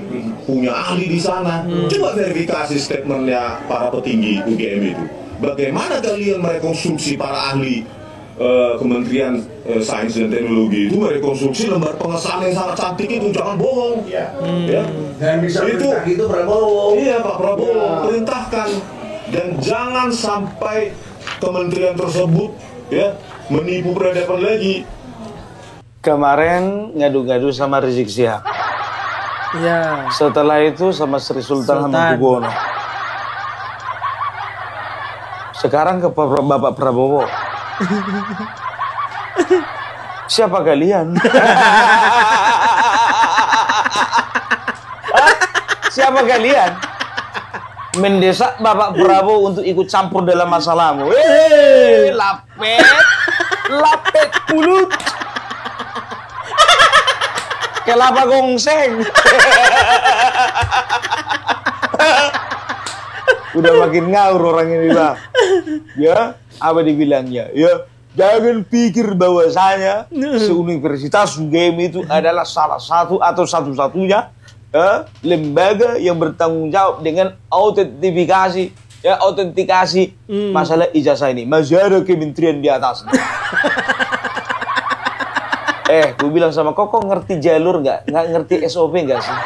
punya ahli di sana. Coba verifikasi statementnya para petinggi UGM itu. Bagaimana kalian merekonstruksi para ahli Kementerian Sains dan Teknologi itu merekonstruksi lembar pengesahan yang sangat cantik itu, jangan bohong. Dan bisa itu Prabowo. Iya, Pak Prabowo perintahkan, dan jangan sampai kementerian tersebut ya menipu peradaban lagi. Kemarin ngadu-ngadu sama Rizik Syihab. Iya. Setelah itu sama Sri Sultan Hamengkubuwono. Sekarang ke Bapak Prabowo. Siapa kalian? Siapa kalian? Mendesak Bapak Prabowo untuk ikut campur dalam masalahmu. Lapet mulut. Kelapa gongseng. Udah makin ngawur orang ini, Bang. Ya, apa dibilangnya? Ya, jangan pikir bahwasanya seuniversitas UGM itu adalah salah satu atau satu-satunya lembaga yang bertanggung jawab dengan autentikasi masalah ijazah ini. Masih ada kementerian di atas. Gue bilang sama kok ngerti jalur nggak ngerti SOP nggak sih?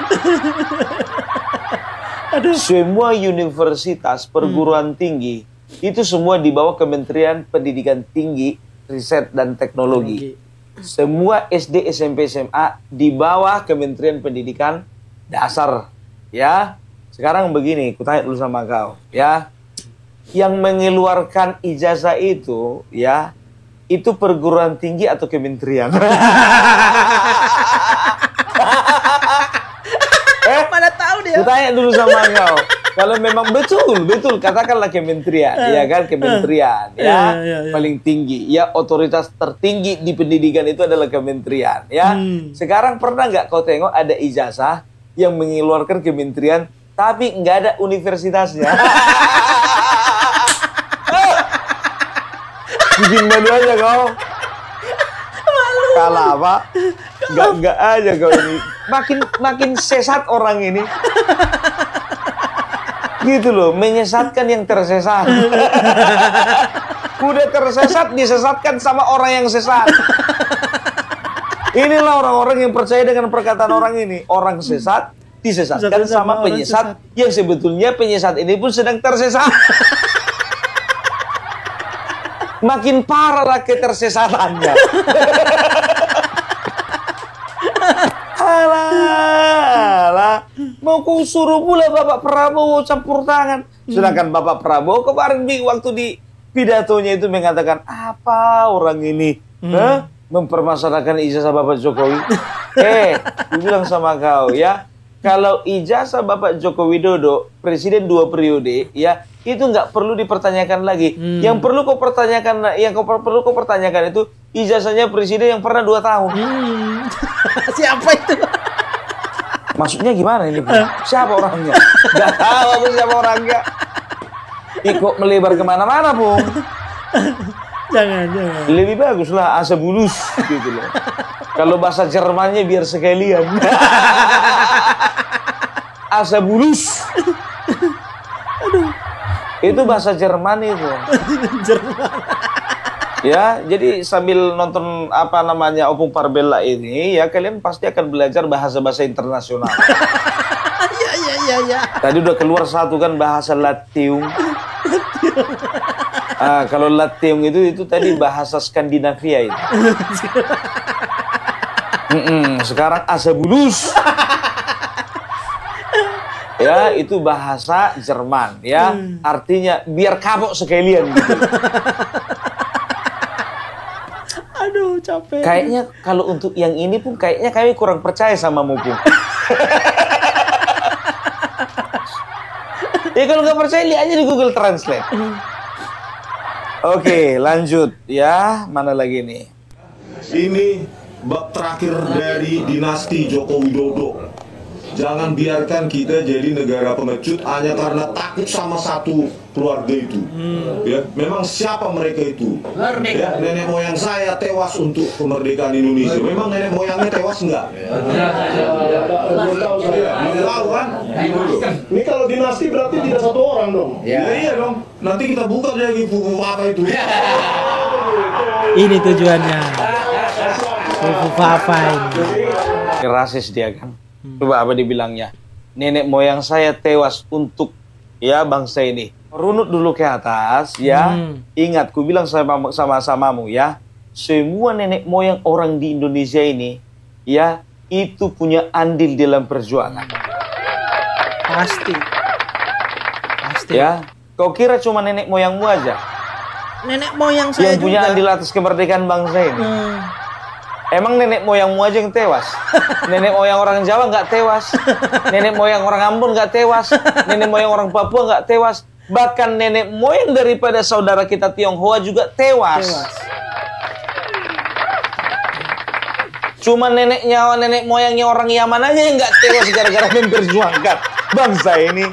Semua universitas perguruan tinggi itu semua di bawah Kementerian Pendidikan Tinggi, Riset dan Teknologi. Semua SD, SMP, SMA di bawah Kementerian Pendidikan Dasar. Ya, sekarang begini, ku tanya dulu sama kau, ya, yang mengeluarkan ijazah itu, ya, itu perguruan tinggi atau kementerian? Mana tahu dia. Tanya dulu sama kau. Kalau memang betul katakanlah kementerian, ya kan, kementerian, ya, paling tinggi, ya, otoritas tertinggi di pendidikan itu adalah kementerian, ya. Sekarang pernah nggak kau tengok ada ijazah yang mengeluarkan kementerian tapi nggak ada universitasnya? Bikin malu aja kau. Kalah apa? Enggak aja kau ini. Makin sesat orang ini. Gitu loh, menyesatkan yang tersesat. Udah tersesat, disesatkan sama orang yang sesat. Inilah orang-orang yang percaya dengan perkataan orang ini. Orang sesat disesatkan sama penyesat yang sebetulnya penyesat ini pun sedang tersesat. Makin parah lah ketersesatannya. Alah, mau ku suruh pula Bapak Prabowo campur tangan. Sedangkan Bapak Prabowo kemarin waktu di pidatonya itu mengatakan apa orang ini mempermasalahkan ijazah Bapak Jokowi. Gue bilang sama kau ya, kalau ijazah Bapak Joko Widodo presiden 2 periode ya, itu nggak perlu dipertanyakan lagi. Yang perlu kau pertanyakan, itu ijazahnya presiden yang pernah 2 tahun. Siapa itu? Maksudnya gimana ini? Siapa orangnya? Gak tahu aku siapa orangnya. Ikut melebar kemana-mana, Bung. Jangan. Lebih baguslah asa bulus gitu loh. Kalau bahasa Jermannya biar sekalian. Asa bulus. Itu bahasa Jerman itu. Ya, jadi sambil nonton apa namanya Opung Parbella ini ya, kalian pasti akan belajar bahasa-bahasa internasional. Iya. Tadi udah keluar satu kan bahasa Latium. Kalau Latium itu tadi bahasa Skandinavia itu. Sekarang Asabulus. Ya, itu bahasa Jerman ya. Artinya biar kapok sekalian gitu. Aduh, capek. Kayaknya kalau untuk yang ini pun kayaknya kami kurang percaya sama Mupung. Ya kalau nggak percaya lihat aja di Google Translate. Oke, lanjut ya. Mana lagi nih? Ini bab terakhir dari dinasti Joko Widodo. Jangan biarkan kita jadi negara pengecut hanya karena takut sama satu keluarga itu. Ya, memang siapa mereka itu? Ya, nenek moyang saya tewas untuk kemerdekaan Indonesia. Memang nenek moyangnya tewas enggak? Belum tahu saya. Belum tahu kan? Ini kalau dinasti berarti tidak 1 orang dong. Iya dong. Nanti kita buka lagi buku apa itu. Ini tujuannya. Buku Papa ini. Rasis dia kan. Coba apa dibilangnya? Nenek moyang saya tewas untuk ya bangsa ini. Runut dulu ke atas ya. Ingat, ku bilang sama-samamu ya. Semua nenek moyang orang di Indonesia ini ya, itu punya andil dalam perjuangan. Pasti. Ya. Kau kira cuma nenek moyangmu aja Nenek moyang saya yang punya juga. andil atas kemerdekaan bangsa ini? Emang nenek moyangmu aja yang tewas? Nenek moyang orang Jawa nggak tewas. Nenek moyang orang Ambon nggak tewas. Nenek moyang orang Papua nggak tewas. Bahkan nenek moyang daripada saudara kita Tionghoa juga tewas. Cuma nenek moyangnya orang Yaman aja yang nggak tewas gara-gara memperjuangkan bangsa ini.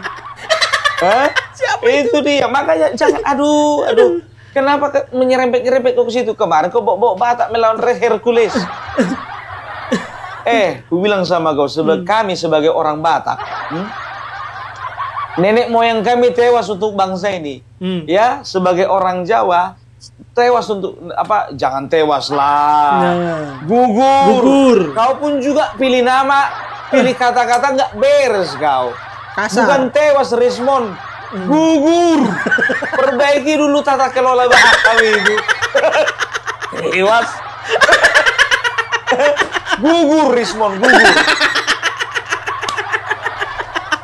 Hah? Itu dia. Makanya jangan, aduh. Kenapa menyerempet-nyerempet kok ke situ? Kemarin kau bawa Batak melawan Hercules. Ku bilang sama kau, kami sebagai orang Batak, nenek moyang kami tewas untuk bangsa ini. Ya, sebagai orang Jawa, tewas untuk apa? Jangan tewas lah. Gugur. Kau pun juga pilih nama, pilih kata-kata nggak beres kau. Kasar. Bukan tewas, Rismon. Gugur. Perbaiki dulu tata kelola bahasa kami itu. Tewas. Gugur, Rismon, gugur.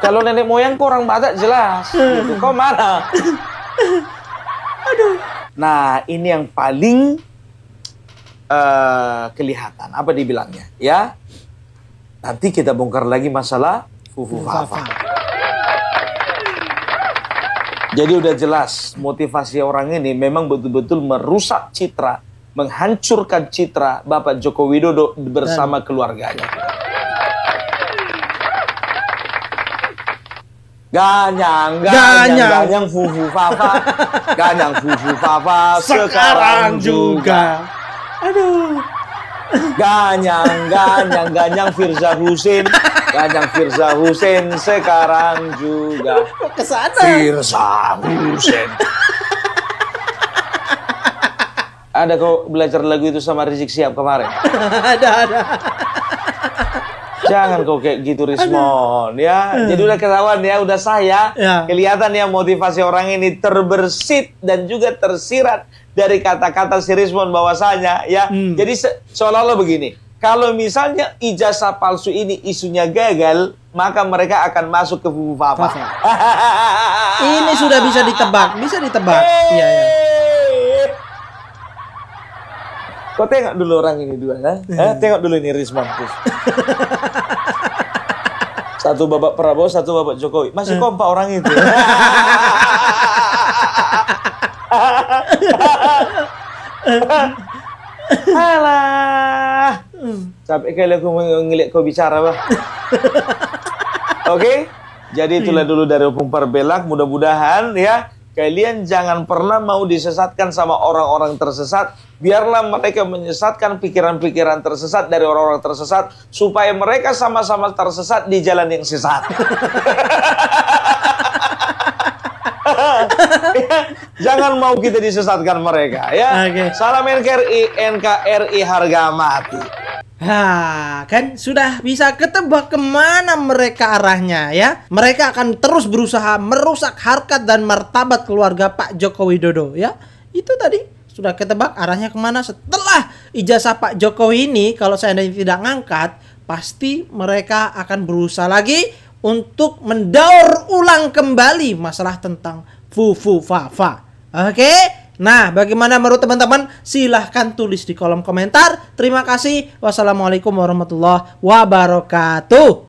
Kalau nenek moyang kau orang Batak jelas. Gitu. Kau mana? Nah, ini yang paling kelihatan. Apa dibilangnya? Ya. Nanti kita bongkar lagi masalah Fufu Fafa. Jadi udah jelas motivasi orang ini memang betul-betul merusak citra, menghancurkan citra Bapak Joko Widodo bersama keluarganya. Ganyang Fufu Fafa. Ganyang Fufu Fafa sekarang juga. Aduh. Ganyang Firza Husein. Ganyang Firza Husein sekarang juga. Kesana. Firza Husein. Ada kau belajar lagu itu sama Rizik Syihab kemarin? Ada. Jangan kau kayak gitu, Rismon ya. Jadi udah ketahuan ya, udah saya kelihatan ya motivasi orang ini terbersit dan juga tersirat dari kata-kata si Rismon bahwasanya ya. Jadi seolah-olah begini. Kalau misalnya ijazah palsu ini isunya gagal, maka mereka akan masuk ke Fufu Fafa. Ini sudah bisa ditebak, Iya. Kau tengok dulu orang ini dua, tengok dulu ini Risman. Satu bapak Prabowo, satu bapak Jokowi. Masih kompak orang itu. Alah. Sampai kali aku ngeliat kau bicara, bah. Oke? Jadi itulah dulu dari Opung Parbelak. Mudah-mudahan ya kalian jangan pernah mau disesatkan sama orang-orang tersesat. Biarlah mereka menyesatkan pikiran-pikiran tersesat dari orang-orang tersesat supaya mereka sama-sama tersesat di jalan yang sesat. Jangan mau kita disesatkan mereka ya. Salam NKRI harga mati. Kan sudah bisa ketebak kemana mereka arahnya ya. Mereka akan terus berusaha merusak harkat dan martabat keluarga Pak Joko Widodo ya. Itu tadi sudah ketebak arahnya kemana. Setelah ijazah Pak Jokowi ini, kalau seandainya tidak ngangkat, pasti mereka akan berusaha lagi untuk mendaur ulang kembali masalah tentang fufu fafa. Oke? Nah, bagaimana menurut teman-teman? Silahkan tulis di kolom komentar. Terima kasih. Wassalamualaikum warahmatullahi wabarakatuh.